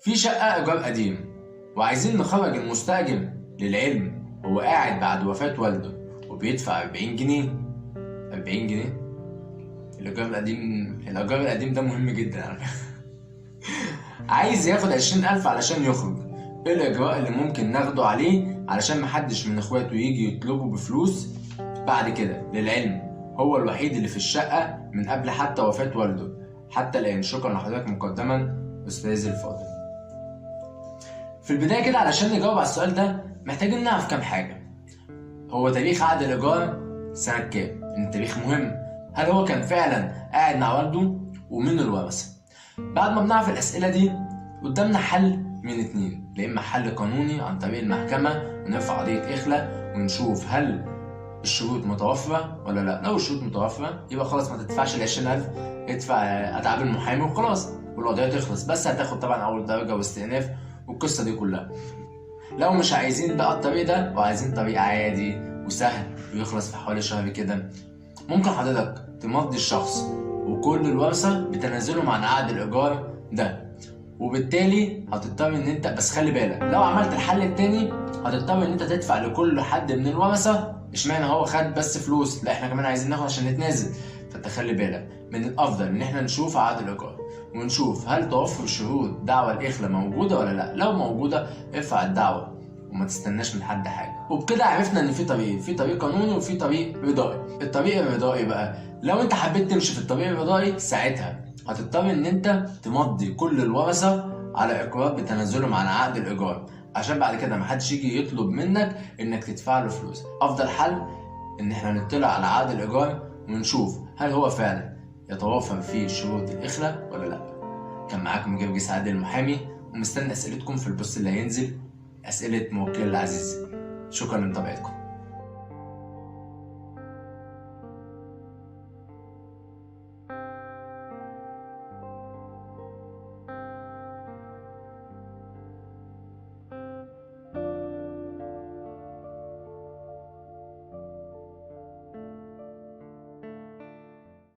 في شقة إيجار قديم وعايزين نخرج المستأجر للعلم. هو قاعد بعد وفاة والده وبيدفع 40 جنيه. 40 جنيه؟ الإيجار القديم ده مهم جدا على فكرة. عايز ياخد 20,000 علشان يخرج. إيه الإجراء اللي ممكن ناخده عليه علشان محدش من إخواته يجي يطلبه بفلوس بعد كده؟ للعلم هو الوحيد اللي في الشقة من قبل حتى وفاة والده حتى الآن. شكرا لحضرتك مقدما أستاذي الفاضل. في البداية كده علشان نجاوب على السؤال ده محتاجين نعرف كام حاجة. هو تاريخ عقد الإيجار سنة كام؟ إن التاريخ مهم. هل هو كان فعلا قاعد مع والده؟ ومين الورثة؟ بعد ما بنعرف الأسئلة دي قدامنا حل من اتنين، يا إما حل قانوني عن طريق المحكمة ونرفع قضية إخلاء ونشوف هل الشروط متوفرة ولا لا. لو الشروط متوفرة يبقى خلاص ما تدفعش ال20,000، ادفع أتعاب المحامي وخلاص والقضية تخلص، بس هتاخد طبعا أول درجة واستئناف والقصة دي كلها. لو مش عايزين بقى الطريق ده وعايزين طريق عادي وسهل ويخلص في حوالي شهر كده، ممكن حضرتك تمضي الشخص وكل الورثة بتنازلهم عن عقد الإيجار ده، وبالتالي هتضطر ان انت، بس خلي بالك لو عملت الحل التاني هتضطر ان انت تدفع لكل حد من الورثة. اشمعنى هو خد بس فلوس؟ لا احنا كمان عايزين ناخد عشان نتنازل. فانت خلي بالك، من الافضل ان احنا نشوف عقد الايجار ونشوف هل توفر شروط دعوى الاخلاء موجودة ولا لا. لو موجودة ارفع الدعوة وما تستناش من حد حاجة. وبكده عرفنا ان في طريقين، في طريق قانوني وفي طريق رضائي. الطريق الرضائي بقى لو انت حبيت تمشي في الطريق الرضائي ساعتها هتضطر ان انت تمضي كل الورثة على اقرار بتنازلهم عن عقد الايجار عشان بعد كده محدش يجي يطلب منك انك تدفع له فلوس. افضل حل ان احنا نطلع على عقد الايجار ونشوف هل هو فعلا يتوافر فيه شروط الاخلاء ولا لا. كان معاكم جرجس عادل المحامي ومستني اسئلتكم في البوست اللي هينزل، اسئله موكل العزيز. شكرا لمتابعتكم.